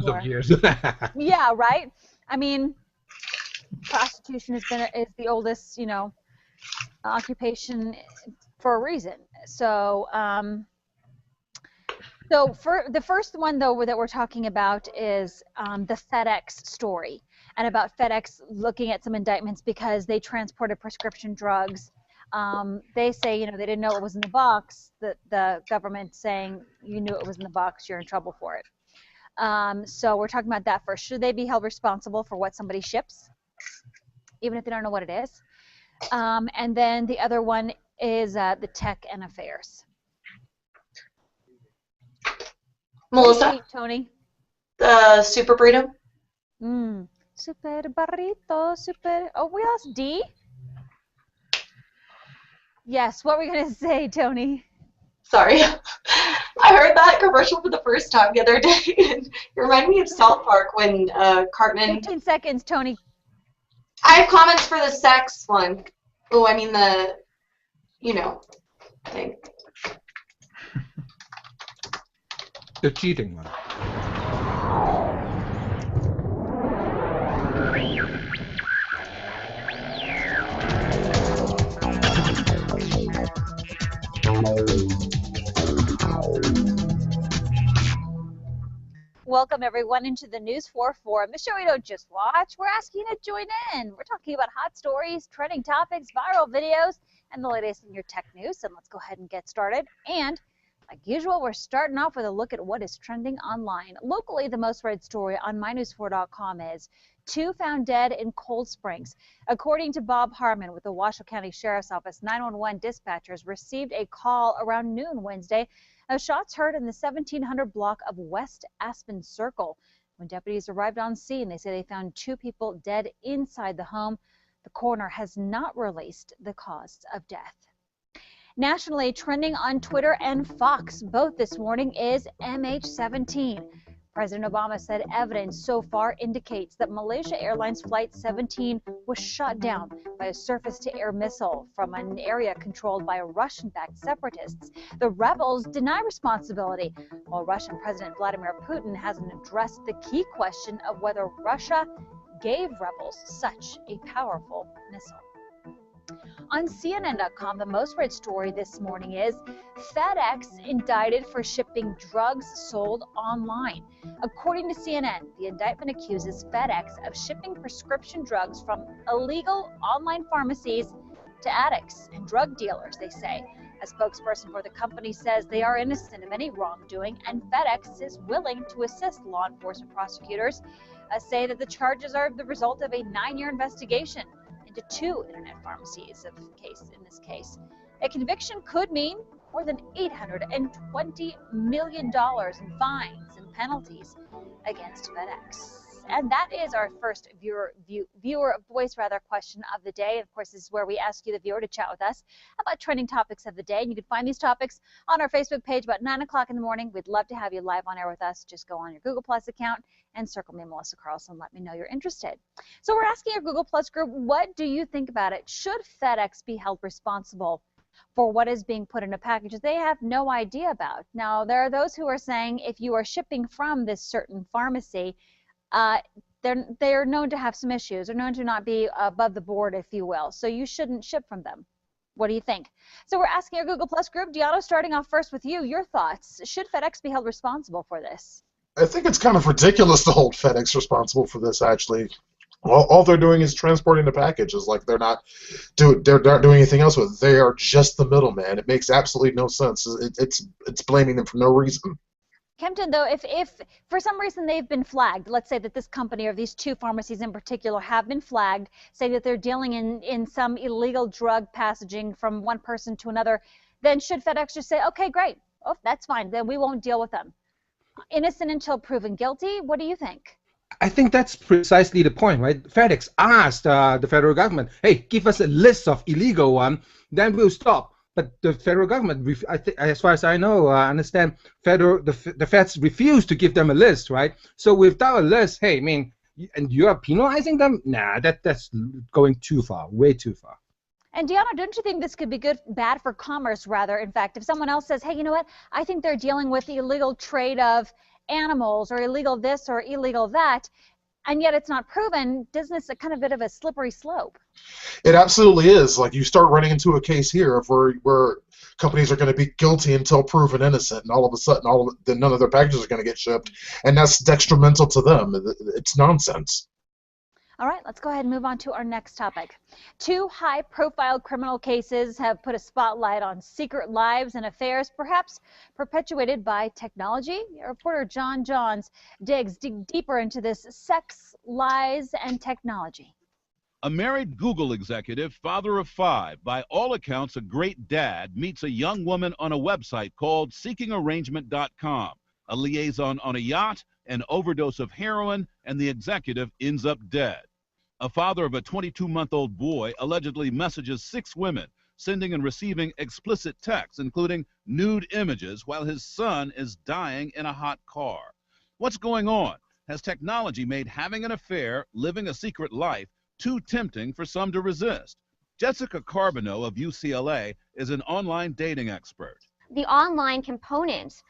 for. years. Yeah, right? I mean, prostitution is the oldest, occupation for a reason. So for the first one, though, that we're talking about is the FedEx story, and about FedEx looking at some indictments because they transported prescription drugs. They say, they didn't know what was in the box. The government saying, you knew it was in the box, you're in trouble for it. So we're talking about that first. Should they be held responsible for what somebody ships, even if they don't know what it is? And then the other one is the tech and affairs. Melissa? What do you think, Tony? Super burrito? Super burrito, super... Oh, we lost D? Yes, what were we going to say, Tony? Sorry. I heard that commercial for the first time the other day. It reminded me of South Park when Cartman... 15 seconds, Tony. I have comments for the sex one. Oh, I mean the, thing. The cheating one. Welcome, everyone, into the News 4 Forum, the show you don't just watch. We're asking you to join in. We're talking about hot stories, trending topics, viral videos, and the latest in your tech news. And let's go ahead and get started. And like usual, we're starting off with a look at what is trending online. Locally, the most read story on mynews4.com is 2 found dead in Cold Springs. According to Bob Harmon with the Washoe County Sheriff's Office, 911 dispatchers received a call around noon Wednesday of shots heard in the 1700 block of West Aspen Circle. When deputies arrived on scene, they say they found 2 people dead inside the home. The coroner has not released the cause of death. Nationally, trending on Twitter and Fox both this morning is MH17. President Obama said evidence so far indicates that Malaysia Airlines Flight 17 was shot down by a surface-to-air missile from an area controlled by Russian-backed separatists. The rebels deny responsibility, while Russian President Vladimir Putin hasn't addressed the key question of whether Russia gave rebels such a powerful missile. On CNN.com, the most read story this morning is FedEx indicted for shipping drugs sold online. According to CNN, the indictment accuses FedEx of shipping prescription drugs from illegal online pharmacies to addicts and drug dealers, they say. A spokesperson for the company says they are innocent of any wrongdoing, and FedEx is willing to assist law enforcement. Prosecutors say that the charges are the result of a 9-year investigation into 2 internet pharmacies in this case. A conviction could mean more than $820 million in fines and penalties against FedEx. And that is our first viewer voice question of the day. Of course, this is where we ask you, the viewer, to chat with us about trending topics of the day. And you can find these topics on our Facebook page about 9 o'clock in the morning. We'd love to have you live on air with us. Just go on your Google Plus account and circle me, Melissa Carlson. Let me know you're interested. So we're asking our Google Plus group, what do you think about it? Should FedEx be held responsible for what is being put into packages they have no idea about? Now, there are those who are saying if you are shipping from this certain pharmacy, they're known to have some issues. They're known to not be above the board, if you will. So you shouldn't ship from them. What do you think? So we're asking our Google Plus group. Deanna, starting off first with you, your thoughts. Should FedEx be held responsible for this? I think it's kind of ridiculous to hold FedEx responsible for this, actually. All they're doing is transporting the packages. Like they're not doing anything else with it. They are just the middleman. It makes absolutely no sense. It's blaming them for no reason. Kempton, though, if for some reason they've been flagged, let's say that this company or these 2 pharmacies in particular have been flagged, say that they're dealing in some illegal drug passaging from one person to another, then should FedEx just say, okay, great, oh, that's fine, then we won't deal with them? Innocent until proven guilty? What do you think? I think that's precisely the point, right? FedEx asked the federal government, hey, give us a list of illegal ones, then we'll stop. But the federal government, as far as I know, understand, the feds refuse to give them a list, right? So without a list, hey, I mean, and you are penalizing them? Nah, that's going too far, way too far. And Deanna, don't you think this could be bad for commerce, rather? In fact, if someone else says, hey, you know what, I think they're dealing with the illegal trade of animals or illegal this or illegal that, and yet it's not proven. Isn't this a kind of bit of a slippery slope? It absolutely is. Like, you start running into a case here of where companies are going to be guilty until proven innocent, and all of a sudden, none of their packages are going to get shipped, and that's detrimental to them. It's nonsense. All right, let's go ahead and move on to our next topic. 2 high-profile criminal cases have put a spotlight on secret lives and affairs, perhaps perpetuated by technology. Reporter John Johns digs deeper into this sex, lies, and technology. A married Google executive, father of 5, by all accounts a great dad, meets a young woman on a website called seekingarrangement.com. A liaison on a yacht, an overdose of heroin, and the executive ends up dead. A father of a 22-month-old boy allegedly messages 6 women, sending and receiving explicit texts, including nude images, while his son is dying in a hot car. What's going on? Has technology made having an affair, living a secret life, too tempting for some to resist? Jessica Carbonneau of UCLA is an online dating expert. The online component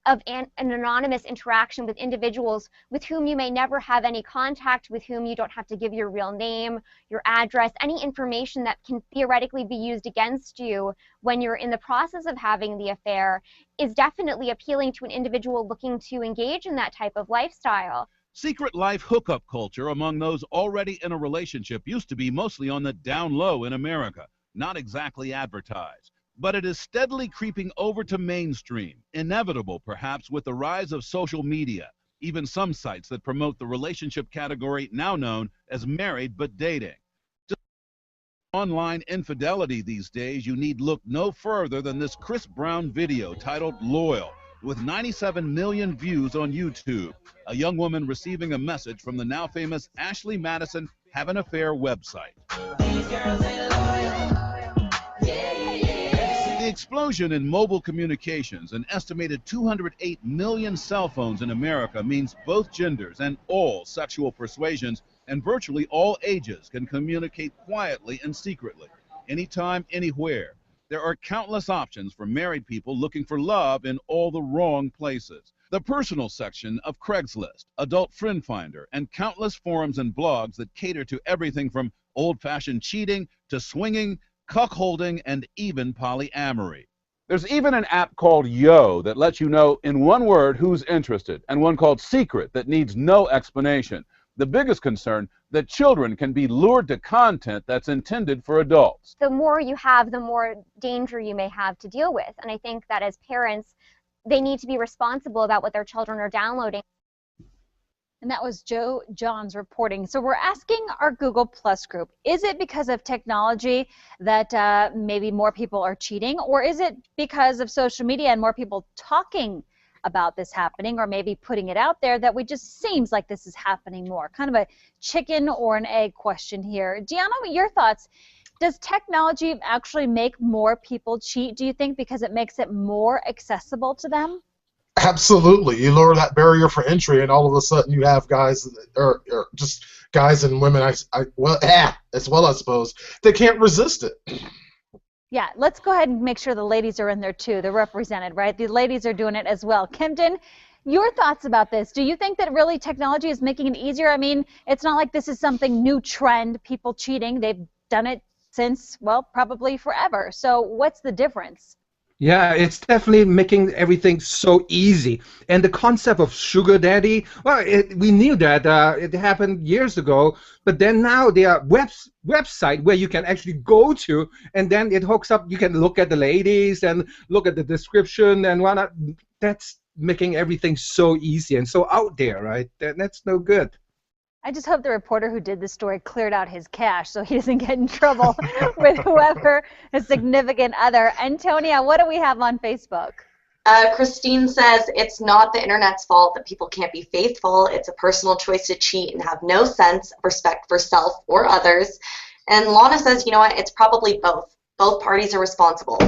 of an anonymous interaction with individuals with whom you may never have any contact, with whom you don't have to give your real name, your address, any information that can theoretically be used against you when you're in the process of having the affair, is definitely appealing to an individual looking to engage in that type of lifestyle. Secret life hookup culture among those already in a relationship used to be mostly on the down low in America, not exactly advertised. But it is steadily creeping over to mainstream, inevitable perhaps with the rise of social media, even some sites that promote the relationship category now known as married but dating. To online infidelity these days, you need look no further than this Chris Brown video titled Loyal, with 97 million views on YouTube. A young woman receiving a message from the now famous Ashley Madison Have an Affair website. The explosion in mobile communications, an estimated 208 million cell phones in America, means both genders and all sexual persuasions and virtually all ages can communicate quietly and secretly, anytime, anywhere. There are countless options for married people looking for love in all the wrong places. The personal section of Craigslist, Adult Friend Finder, and countless forums and blogs that cater to everything from old-fashioned cheating to swinging, cuckolding, and even polyamory. There's even an app called Yo that lets you know in one word who's interested, and one called Secret that needs no explanation. The biggest concern, that children can be lured to content that's intended for adults. The more you have, the more danger you may have to deal with. And I think that as parents, they need to be responsible about what their children are downloading. And that was Joe Johns reporting. So we're asking our Google Plus group, is it because of technology that maybe more people are cheating, or is it because of social media and more people talking about this happening, or maybe putting it out there that we just seems like this is happening more? Kind of a chicken or an egg question here. Gianna, your thoughts? Does technology actually make more people cheat, do you think, because it makes it more accessible to them? Absolutely. You lower that barrier for entry, and all of a sudden you have guys, or just guys and women, as well, I suppose, they can't resist it. Yeah, let's go ahead and make sure the ladies are in there too. They're represented, right? The ladies are doing it as well. Kempton, your thoughts about this? Do you think that really technology is making it easier? I mean, it's not like this is something new trend, people cheating. They've done it since, well, probably forever. So what's the difference? Yeah, it's definitely making everything so easy. And the concept of sugar daddy, well, we knew that it happened years ago, but then now there are website where you can actually go to, and then it hooks up. You can look at the ladies and look at the description and whatnot. That's making everything so easy and so out there, right? That's no good. I just hope the reporter who did this story cleared out his cache so he doesn't get in trouble with whoever his significant other. Antonia, what do we have on Facebook? Christine says it's not the internet's fault that people can't be faithful. It's a personal choice to cheat and have no sense of respect for self or others. And Lana says, you know what, it's probably both. Both parties are responsible.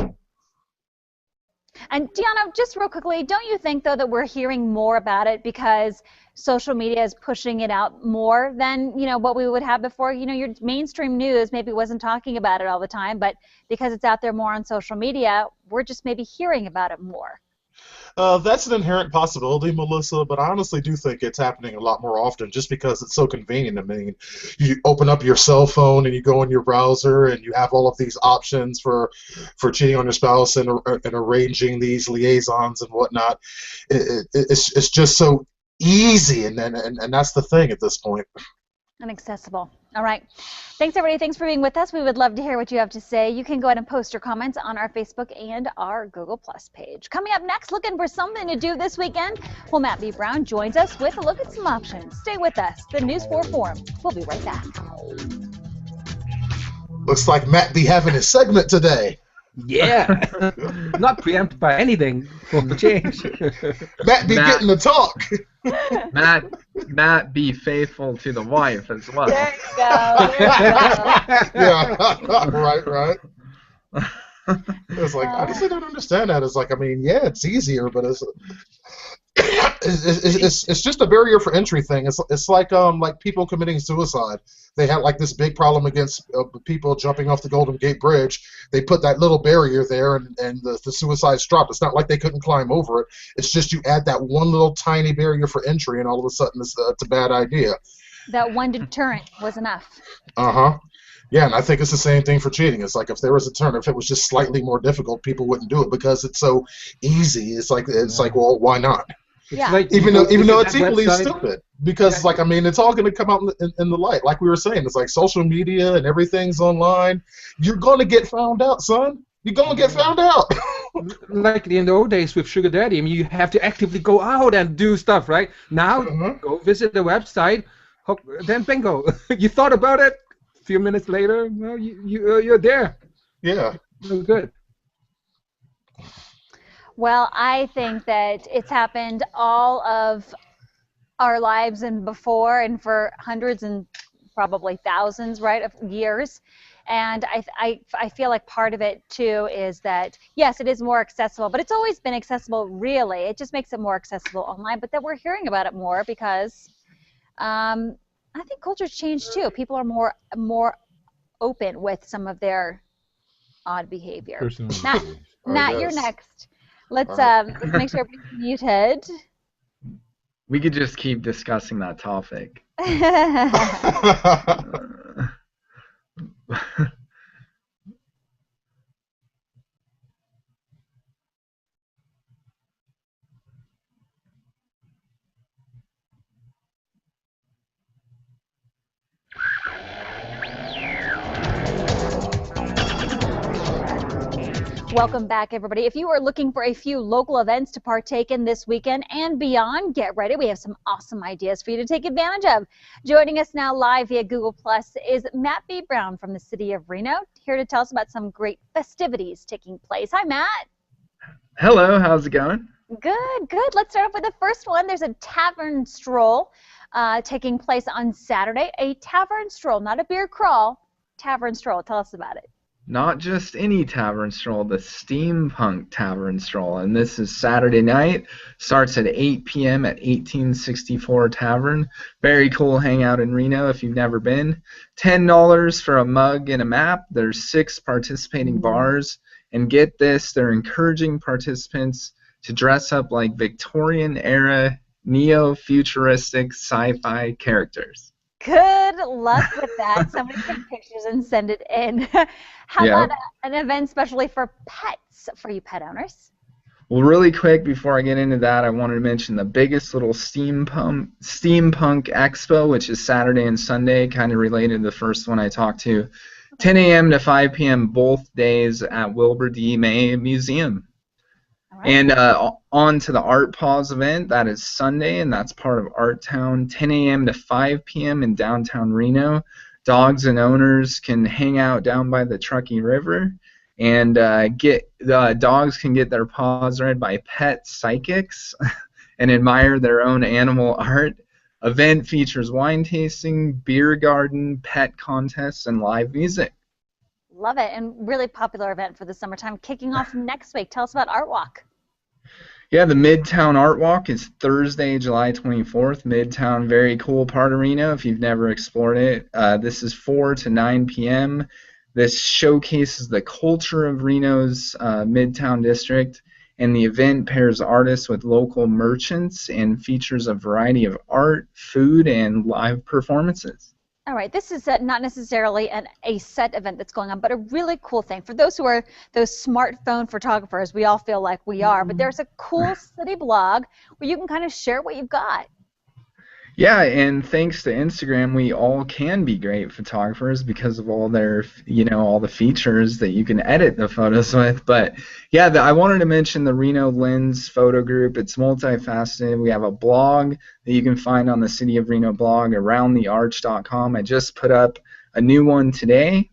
And Deanna, just real quickly, don't you think, though, that we're hearing more about it because social media is pushing it out more than, you know, what we would have before? You know, your mainstream news maybe wasn't talking about it all the time, but because it's out there more on social media, we're just maybe hearing about it more. That's an inherent possibility, Melissa, but I honestly do think it's happening a lot more often just because it's so convenient. I mean, you open up your cell phone and you go in your browser and you have all of these options for cheating on your spouse and arranging these liaisons and whatnot. It's just so easy, and that's the thing at this point. And accessible. All right. Thanks, everybody. Thanks for being with us. We would love to hear what you have to say. You can go ahead and post your comments on our Facebook and our Google Plus page. Coming up next, looking for something to do this weekend? Well, Matt B. Brown joins us with a look at some options. Stay with us. The News 4 Forum. We'll be right back. Looks like Matt be having his segment today. Yeah. Not preempted by anything for a change. Matt be getting the talk. Matt be faithful to the wife as well. There you go. Yeah, right. It's like, I just don't understand that. It's like, I mean, yeah, it's easier, but it's just a barrier for entry thing. It's like people committing suicide. They had like this big problem against people jumping off the Golden Gate Bridge. They put that little barrier there, and the suicides dropped. It's not like they couldn't climb over it. It's just you add that one little tiny barrier for entry, and all of a sudden it's a bad idea. That one deterrent was enough. Yeah, and I think it's the same thing for cheating. It's like if there was a deterrent, if it was just slightly more difficult, people wouldn't do it because it's so easy. It's like well, why not? Yeah. Like, Even though it's equally website. stupid, because like, I mean, it's all going to come out in the light. Like we were saying, it's like social media and everything's online. You're going to get found out, son. You're going to get found out. Like in the old days with Sugar Daddy, I mean, you have to actively go out and do stuff, right? Now, go visit the website, then bingo. You thought about it, a few minutes later, well, you're there. Yeah. Oh, good. Well, I think that it's happened all of our lives and before, and for hundreds and probably thousands, right, of years. And I feel like part of it, too, is that, yes, it is more accessible, but it's always been accessible, really. It just makes it more accessible online, but that we're hearing about it more because I think culture's changed, too. People are more open with some of their odd behavior. Matt, you're next. Let's make sure everybody's muted. We could just keep discussing that topic. Welcome back, everybody. If you are looking for a few local events to partake in this weekend and beyond, get ready. We have some awesome ideas for you to take advantage of. Joining us now live via Google Plus is Matt B. Brown from the city of Reno, here to tell us about some great festivities taking place. Hi, Matt. Hello, how's it going? Good, good. Let's start off with the first one. There's a tavern stroll taking place on Saturday. A tavern stroll, not a beer crawl. Tavern stroll. Tell us about it. Not just any tavern stroll, the steampunk tavern stroll. And this is Saturday night. Starts at 8 p.m. at 1864 Tavern. Very cool hangout in Reno if you've never been. $10 for a mug and a map. There's 6 participating bars. And get this, they're encouraging participants to dress up like Victorian-era, neo-futuristic sci-fi characters. Good luck with that. Somebody take pictures and send it in. How about an event specially for pets, for you pet owners? Well, really quick, before I get into that, I wanted to mention the biggest little steampunk expo, which is Saturday and Sunday, kind of related to the first one I talked to. 10 a.m. to 5 p.m. both days at Wilbur D. May Museum. Right. And on to the Art Pause event. That is Sunday, and that's part of Art Town, 10 a.m. to 5 p.m. in downtown Reno. Dogs and owners can hang out down by the Truckee River, and dogs can get their paws read by pet psychics and admire their own animal art. Event features wine tasting, beer garden, pet contests, and live music. Love it, and really popular event for the summertime, kicking off next week. Tell us about Art Walk. Yeah, the Midtown Art Walk is Thursday, July 24th. Midtown, very cool part of Reno if you've never explored it. This is 4 to 9 p.m. This showcases the culture of Reno's Midtown district And the event pairs artists with local merchants and features a variety of art, food, and live performances. All right, this is not necessarily a set event that's going on, but a really cool thing. For those who are those smartphone photographers, we all feel like we are, but there's a cool city blog where you can kind of share what you've got. Yeah, and thanks to Instagram, we all can be great photographers because of all their, all the features that you can edit the photos with. But yeah, I wanted to mention the Reno Lens photo group. It's multifaceted. We have a blog that you can find on the City of Reno blog, aroundthearch.com. I just put up a new one today.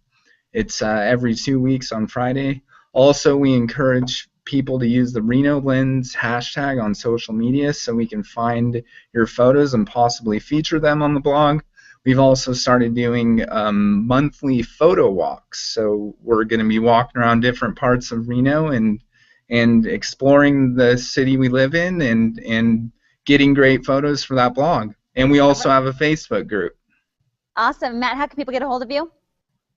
It's every 2 weeks on Friday. Also, we encourage people to use the Reno Lens hashtag on social media so we can find your photos and possibly feature them on the blog. We've also started doing monthly photo walks, so we're going to be walking around different parts of Reno and exploring the city we live in and getting great photos for that blog. And we also have a Facebook group. Awesome. Matt, how can people get a hold of you?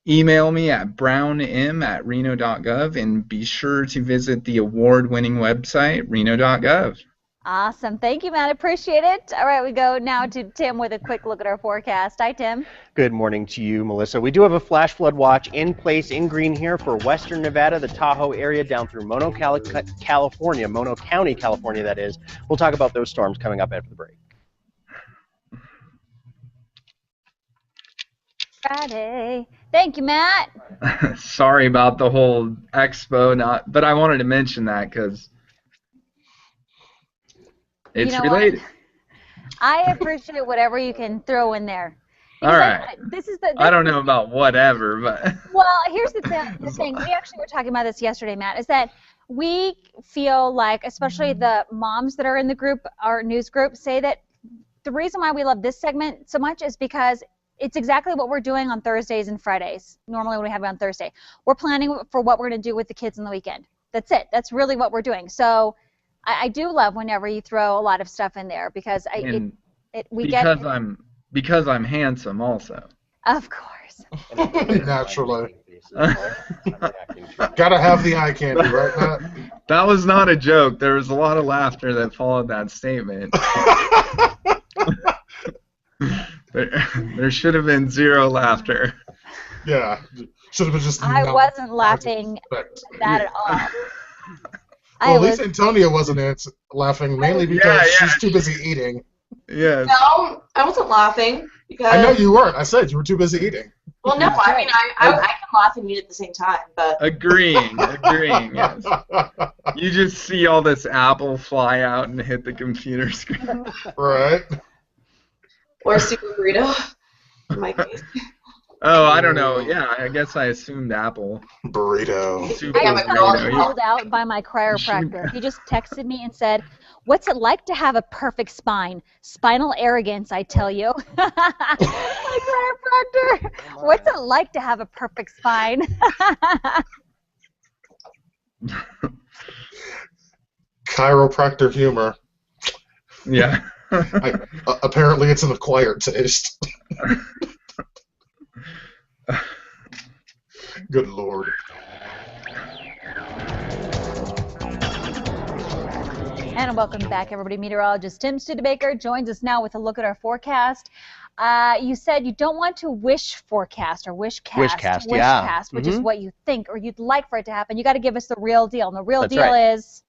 Email me at brownim@reno.gov and be sure to visit the award-winning website, reno.gov. Awesome. Thank you, Matt. Appreciate it. All right, we go now to Tim with a quick look at our forecast. Hi, Tim. Good morning to you, Melissa. We do have a flash flood watch in place in green here for western Nevada, the Tahoe area, down through Mono County, California, that is. We'll talk about those storms coming up after the break. Friday. Thank you, Matt. Sorry about the whole expo, but I wanted to mention that because it's related. What? I appreciate whatever you can throw in there. All right. I don't know about whatever, but. Well, here's the thing. We actually were talking about this yesterday, Matt, is that we feel like, especially the moms that are in the group, our news group, say that the reason why we love this segment so much is because it's exactly what we're doing on Thursdays and Fridays, normally when we have it on Thursday. We're planning for what we're going to do with the kids on the weekend. That's it. That's really what we're doing. So I do love whenever you throw a lot of stuff in there because because I'm handsome also. Of course. Naturally. Gotta have the eye candy, right, Matt? That was not a joke. There was a lot of laughter that followed that statement. There should have been zero laughter. Yeah, should have been just. I wasn't laughing at that at all. Well, at least Antonia wasn't laughing, mainly because she's too busy eating. Yeah. No, I wasn't laughing because. I know you weren't. I said you were too busy eating. Well, no, I mean I can laugh and eat at the same time, but. Agreeing. Yes. You just see all this apple fly out and hit the computer screen. Right. Or super burrito, in my case. Oh, I don't know. Yeah, I guess I assumed apple. Burrito. Super I was burrito. called out by my chiropractor. He just texted me and said, "What's it like to have a perfect spine? Spinal arrogance, I tell you." My chiropractor. What's it like to have a perfect spine? Chiropractor humor. Yeah. Apparently, it's an acquired taste. Good Lord. And welcome back, everybody. Meteorologist Tim Studebaker joins us now with a look at our forecast. You said you don't want to wish forecast or wishcast, which is what you think or you'd like for it to happen. You got to give us the real deal, and the real deal is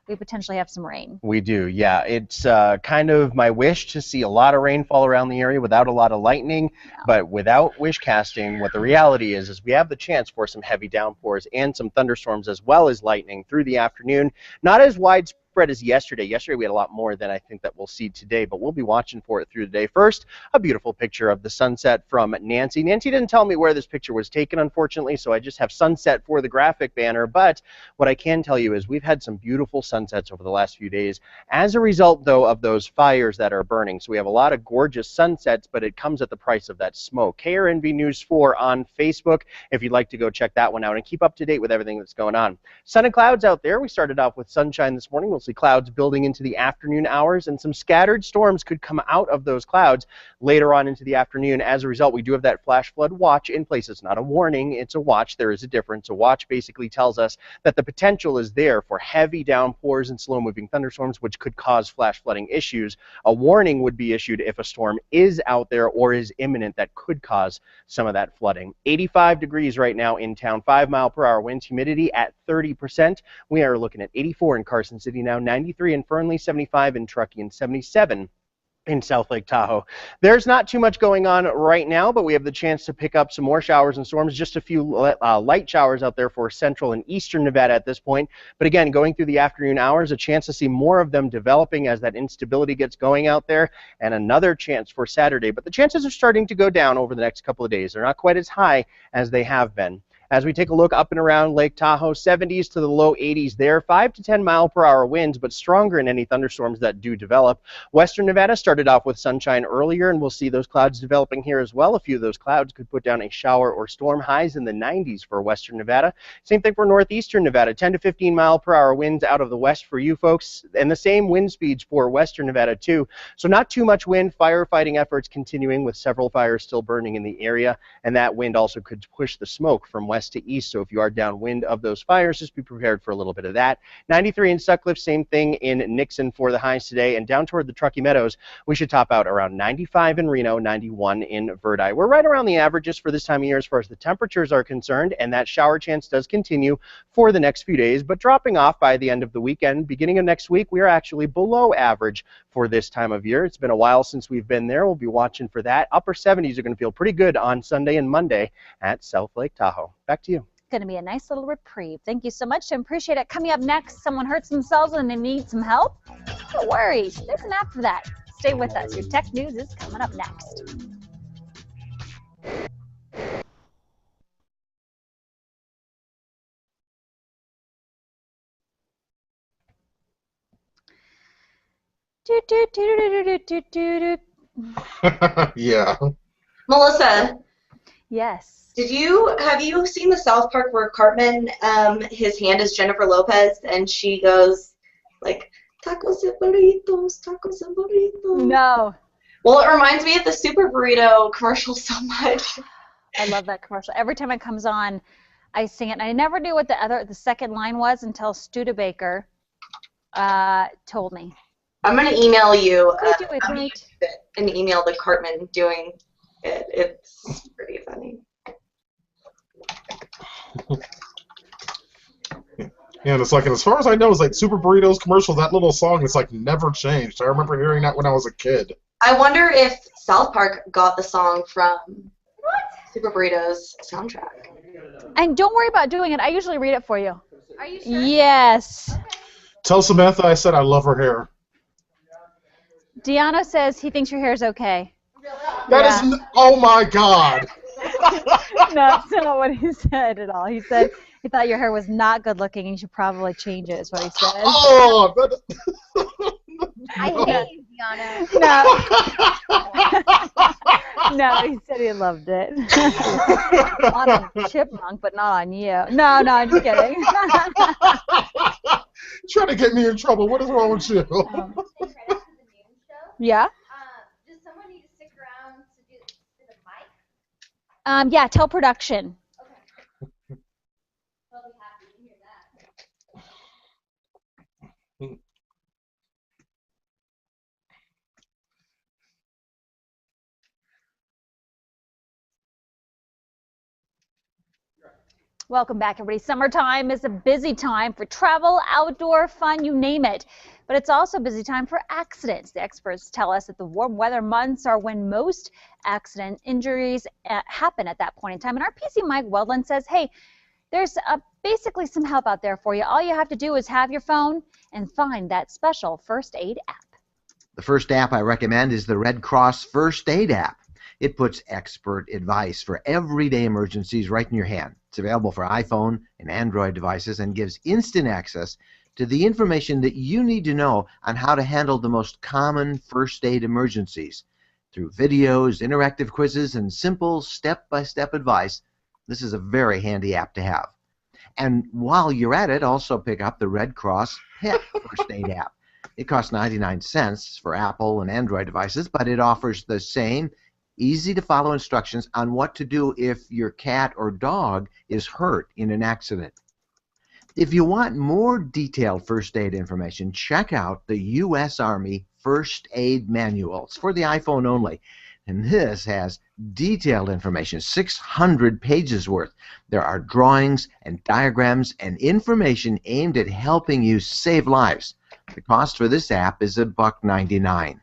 we potentially have some rain. We do, yeah. It's kind of my wish to see a lot of rainfall around the area without a lot of lightning, but without wish casting, what the reality is we have the chance for some heavy downpours and some thunderstorms as well as lightning through the afternoon. Not as widespread as yesterday. Yesterday we had a lot more than I think that we'll see today, but we'll be watching for it through the day. First, a beautiful picture of the sunset from Nancy. Nancy didn't tell me where this picture was taken, unfortunately, so I just have sunset for the graphic banner, but what I can tell you is we've had some beautiful sunsets over the last few days as a result, though, of those fires that are burning. So we have a lot of gorgeous sunsets, but it comes at the price of that smoke. KRNB News 4 on Facebook if you'd like to go check that one out and keep up to date with everything that's going on. Sun and clouds out there. We started off with sunshine this morning. We'll mostly clouds building into the afternoon hours, and some scattered storms could come out of those clouds later on into the afternoon. As a result, we do have that flash flood watch in place. It's not a warning, it's a watch. There is a difference. A watch basically tells us that the potential is there for heavy downpours and slow-moving thunderstorms, which could cause flash flooding issues. A warning would be issued if a storm is out there or is imminent that could cause some of that flooding. 85 degrees right now in town, 5-mile-per-hour winds, humidity at 30%. We are looking at 84 in Carson City now, 93 in Fernley, 75 in Truckee, and 77 in South Lake Tahoe. There's not too much going on right now, but we have the chance to pick up some more showers and storms. Just a few light showers out there for central and eastern Nevada at this point. But again, going through the afternoon hours, a chance to see more of them developing as that instability gets going out there, and another chance for Saturday. But the chances are starting to go down over the next couple of days. They're not quite as high as they have been. As we take a look up and around Lake Tahoe, 70s to the low 80s there, 5 to 10 mile per hour winds, but stronger in any thunderstorms that do develop. Western Nevada started off with sunshine earlier, and we'll see those clouds developing here as well. A few of those clouds could put down a shower or storm. Highs in the 90s for Western Nevada. Same thing for northeastern Nevada, 10 to 15 mile per hour winds out of the west for you folks, and the same wind speeds for Western Nevada too. So not too much wind. Firefighting efforts continuing with several fires still burning in the area, and that wind also could push the smoke from west to east. So if you are downwind of those fires, just be prepared for a little bit of that. 93 in Sutcliffe, same thing in Nixon for the highs today, and down toward the Truckee Meadows, we should top out around 95 in Reno, 91 in Verdi. We're right around the averages for this time of year as far as the temperatures are concerned, and that shower chance does continue for the next few days, but dropping off by the end of the weekend. Beginning of next week, we are actually below average for this time of year. It's been a while since we've been there. We'll be watching for that. Upper 70s are going to feel pretty good on Sunday and Monday at South Lake Tahoe. Back to you. Going to be a nice little reprieve. Thank you so much, Tim. Appreciate it. Coming up next, someone hurts themselves and they need some help. Don't worry, there's an app for that. Stay with us. Your tech news is coming up next. Yeah. Melissa, Yes. have you seen the South Park where Cartman, his hand is Jennifer Lopez, and she goes like tacos and burritos, tacos and burritos? No. Well, it reminds me of the Super Burrito commercial so much. I love that commercial. Every time it comes on, I sing it, and I never knew what the second line was until Studebaker told me. I'm gonna email you an email to Cartman doing it. It's pretty funny. Yeah, and it's like, and as far as I know, it's like Super Burritos commercial, that little song, it's like never changed. I remember hearing that when I was a kid. I wonder if South Park got the song from Super Burritos soundtrack. And don't worry about doing it. I usually read it for you. Are you sure? Yes. Tell Samantha I said I love her hair. Deanna says he thinks your hair is okay. That is, oh my God. No, that's not what he said at all. He said he thought your hair was not good looking and you should probably change it, is what he said. Oh, I hate you, Deanna. No. No, he said he loved it. On a chipmunk, but not on you. No, I'm just kidding. Trying to get me in trouble. What is wrong with you? Yeah? Does someone need to stick around to do the mic? Yeah, tell production. Okay. They'll be happy to hear that. Welcome back, everybody. Summertime is a busy time for travel, outdoor fun, you name it. But it's also a busy time for accidents. The experts tell us that the warm weather months are when most accident injuries happen at that point in time. And our PC Mike Weldon says, hey, there's basically some help out there for you. All you have to do is have your phone and find that special first aid app. The first app I recommend is the Red Cross First Aid app. It puts expert advice for everyday emergencies right in your hand. It's available for iPhone and Android devices and gives instant access to the information that you need to know on how to handle the most common first aid emergencies. Through videos, interactive quizzes, and simple step-by-step advice, this is a very handy app to have. And while you're at it, also pick up the Red Cross Pet First Aid app. It costs 99 cents for Apple and Android devices, but it offers the same easy-to-follow instructions on what to do if your cat or dog is hurt in an accident. If you want more detailed first aid information, check out the U.S. Army First Aid Manuals for the iPhone only. And this has detailed information, 600 pages worth. There are drawings and diagrams and information aimed at helping you save lives. The cost for this app is $1.99.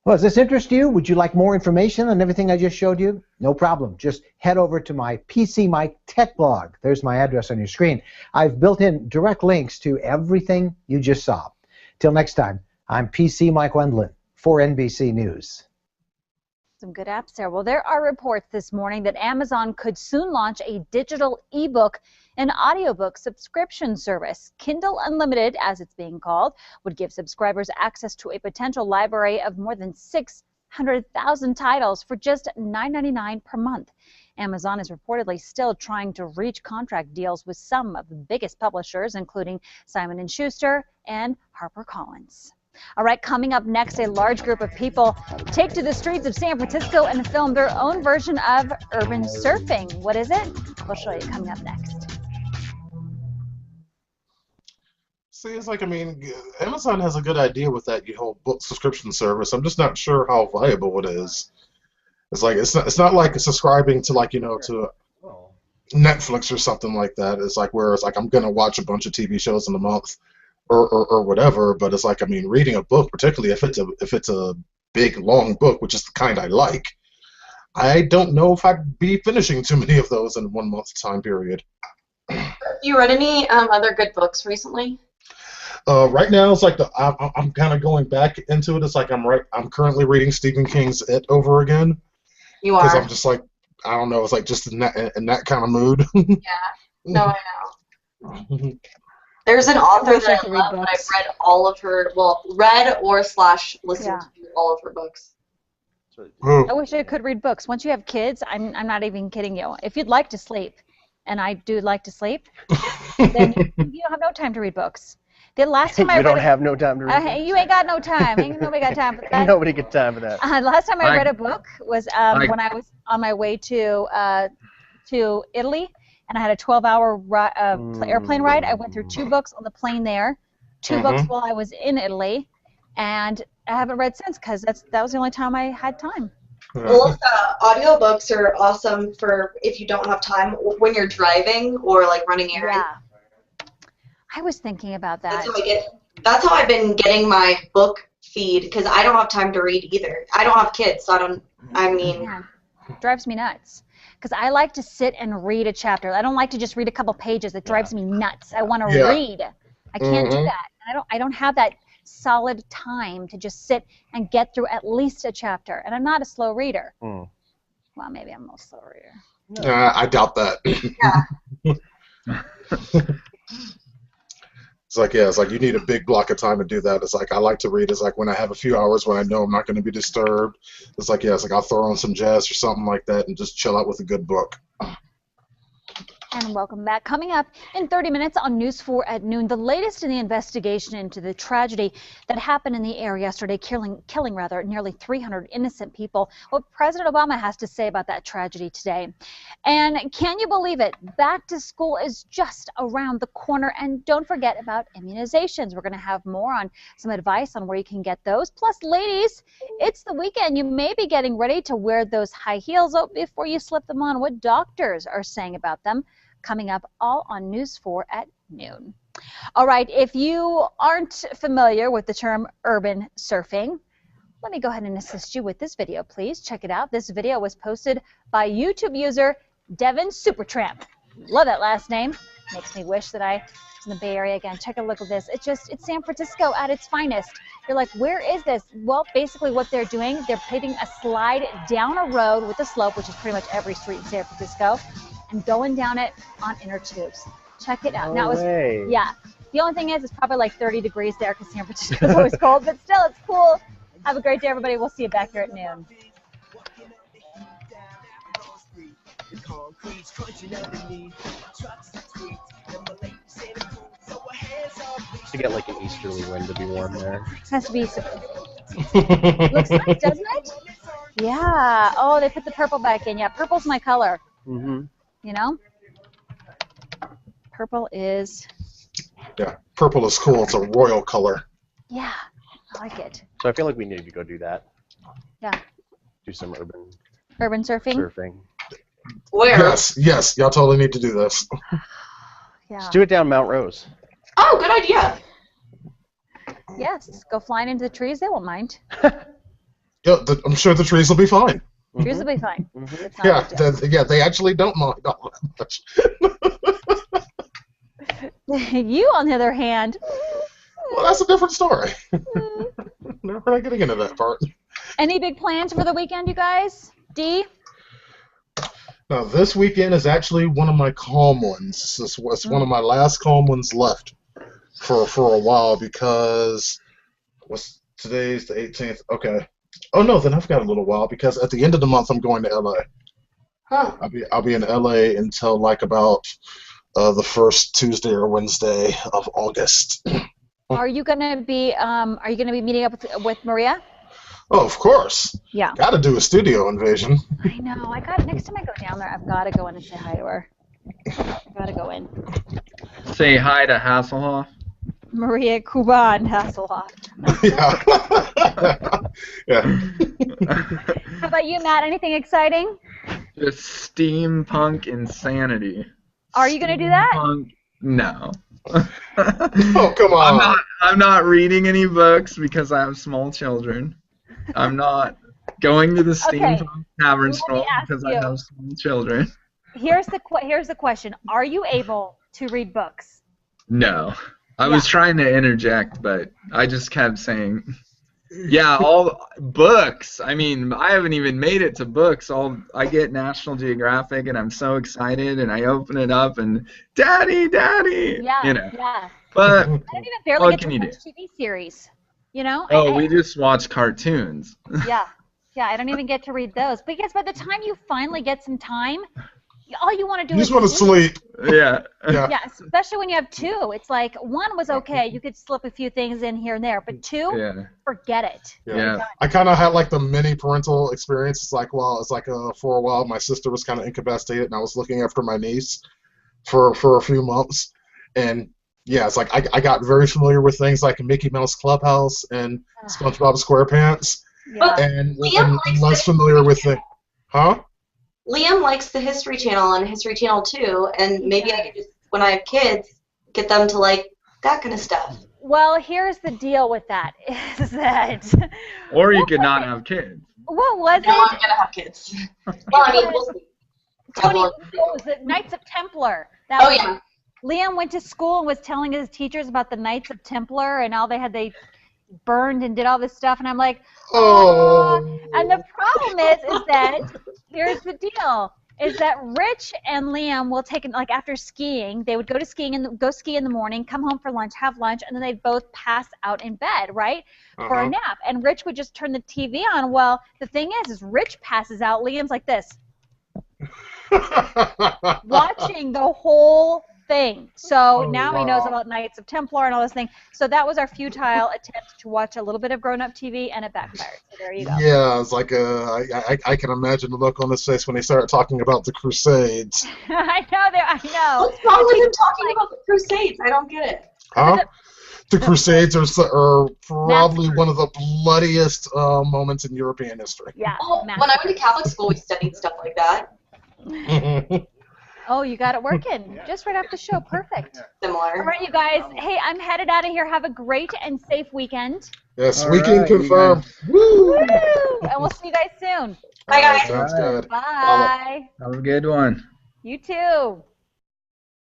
Well, does this interest you? Would you like more information on everything I just showed you? No problem. Just head over to my PC Mike Tech blog. There's my address on your screen. I've built in direct links to everything you just saw. Till next time, I'm PC Mike Wendland for NBC News. Some good apps there. Well, there are reports this morning that Amazon could soon launch a digital ebook and audiobook subscription service. Kindle Unlimited, as it's being called, would give subscribers access to a potential library of more than 600,000 titles for just $9.99 per month. Amazon is reportedly still trying to reach contract deals with some of the biggest publishers, including Simon & Schuster and HarperCollins. All right, coming up next, a large group of people take to the streets of San Francisco and film their own version of urban surfing. What is it? We'll show you coming up next. See, it's like, I mean, Amazon has a good idea with that whole book subscription service. I'm just not sure how viable it is. It's like it's not like subscribing to, like, you know, to Netflix or something like that. It's like where it's like I'm gonna watch a bunch of TV shows in a month or whatever. But it's like, I mean, reading a book, particularly if it's a big long book, which is the kind I like, I don't know if I'd be finishing too many of those in 1 month time period. Have you read any other good books recently? Right now, it's like I'm kind of going back into it. It's like I'm currently reading Stephen King's It over again. You are. Because I'm just like, I don't know. It's like just in that kind of mood. Yeah. No, I know. There's an author that I love, and I've read all of her. Well, read or / listened to all of her books. I wish I could read books. Once you have kids, I'm not even kidding you. If you'd like to sleep, and I do like to sleep, then you don't have no time to read books. The last time you don't have no time to read you ain't got no time. Ain't nobody got time for that. Nobody got time for that. Last time I read a book was when I was on my way to Italy, and I had a 12-hour airplane ride. I went through 2 books on the plane there, 2 books while I was in Italy, and I haven't read since because that was the only time I had time. Well, audiobooks are awesome for if you don't have time when you're driving or like running errands. Yeah. I was thinking about that. That's how I've been getting my book feed because I don't have time to read either. I don't have kids, so it drives me nuts. Because I like to sit and read a chapter. I don't like to just read a couple pages. It drives me nuts. I want to read. I can't do that. I don't have that solid time to just sit and get through at least a chapter. And I'm not a slow reader. Well, maybe I'm a slow reader. I doubt that. Yeah. It's like you need a big block of time to do that. It's like I like to read. It's like when I have a few hours when I know I'm not going to be disturbed. It's like I'll throw on some jazz or something like that and just chill out with a good book. And welcome back. Coming up in 30 minutes on News 4 at noon, the latest in the investigation into the tragedy that happened in the area yesterday, killing nearly 300 innocent people. What President Obama has to say about that tragedy today. And can you believe it? Back to school is just around the corner. And don't forget about immunizations. We're going to have more on some advice on where you can get those. Plus, ladies, it's the weekend. You may be getting ready to wear those high heels before you slip them on. What doctors are saying about them. Coming up all on News 4 at noon. All right, if you aren't familiar with the term urban surfing, let me go ahead and assist you with this video, please. Check it out. This video was posted by YouTube user Devin Supertramp. Love that last name. Makes me wish that I was in the Bay Area again. Check a look at this. It's San Francisco at its finest. You're like, where is this? Well, basically what they're doing, they're putting a slide down a road with a slope, which is pretty much every street in San Francisco, and going down it on inner tubes. Check it out. No way. Yeah. The only thing is, it's probably like 30 degrees there because San Francisco is always cold, but still, it's cool. Have a great day, everybody. We'll see you back here at noon. To get like an easterly wind to be warm there. Has to be. Looks nice, doesn't it? Yeah. Oh, they put the purple back in. Yeah, purple's my color. Mm-hmm. You know? Purple is. Yeah, purple is cool. It's a royal color. Yeah, I like it. So I feel like we need to go do that. Yeah. Do some Urban surfing? surfing. Where? Yes, y'all totally need to do this. Yeah. Let's do it down Mount Rose. Oh, good idea. Yes, go flying into the trees. They won't mind. Yeah, I'm sure the trees will be fine. Trees will be fine. Mm-hmm. It's not a big deal. They actually don't mind all that much. You, on the other hand. Well, that's a different story. We're not getting into that part. Any big plans for the weekend, you guys? D? Now, this weekend is actually one of my calm ones. It's one of my last calm ones left for a while because today's the 18th. Okay. Oh no, then I've got a little while because at the end of the month I'm going to LA. Huh. I'll be in LA until like about the first Tuesday or Wednesday of August. Are you gonna be meeting up with Maria? Oh, of course. Yeah. Got to do a studio invasion. I know. Next time I go down there, I've got to go in and say hi to her. I've got to go in. Say hi to Hasselhoff. Maria Kuban Hasselhoff. Yeah. Yeah. How about you, Matt? Anything exciting? Just steampunk insanity. Are you gonna do that? No. Oh, come on. I'm not reading any books because I have small children. I'm not going to the steampunk tavern scroll because I have small children. Here's the question: are you able to read books? No. I was trying to interject, but I just kept saying, yeah, all books. I mean, I haven't even made it to books. I get National Geographic, and I'm so excited, and I open it up, and Daddy, Yeah, you know. yeah. But I don't even barely get to can you watch TV series. You know? We just watch cartoons. Yeah, I don't even get to read those because by the time you finally get some time, all you want to do is just want to sleep. Yeah. Yeah, especially when you have two. It's like one was okay, you could slip a few things in here and there, but two, forget it. Yeah. I kind of had like the mini parental experience. It's like for a while my sister was kind of incapacitated and I was looking after my niece for a few months, and yeah, it's like I got very familiar with things like Mickey Mouse Clubhouse and SpongeBob SquarePants, and less familiar with the Liam likes the History Channel and History Channel 2, and maybe I could just, when I have kids, get them to like that kind of stuff. Well, here's the deal with that, is that... Or you could not have kids. What was it? No, I'm going to have kids. Well, I mean, we'll see. Tony, what was it? Knights of Templar. Yeah. Liam went to school and was telling his teachers about the Knights of Templar and all they burned and did all this stuff, and I'm like, oh. And the problem is that here's the deal: is that Rich and Liam will take like after skiing, they would go ski in the morning, come home for lunch, have lunch, and then they'd both pass out in bed, right, for a nap. And Rich would just turn the TV on. Well, the thing is Rich passes out. Liam's like this, watching the whole thing. So now he knows about Knights of Templar and all this thing. So that was our futile attempt to watch a little bit of grown-up TV, and it backfired. So there you go. Yeah, it's like I can imagine the look on his face when they started talking about the Crusades. I know. What's wrong with him talking about the Crusades? I don't get it. Huh? The Crusades are probably one of the bloodiest moments in European history. Yeah. When I went to Catholic school, we studied stuff like that. Oh, you got it working. Just right after the show. Perfect. Similar. All right, you guys. Hey, I'm headed out of here. Have a great and safe weekend. Yes, weekend confirmed. Woo! And we'll see you guys soon. Bye, guys. Sounds good. Bye. Have a good one. You too.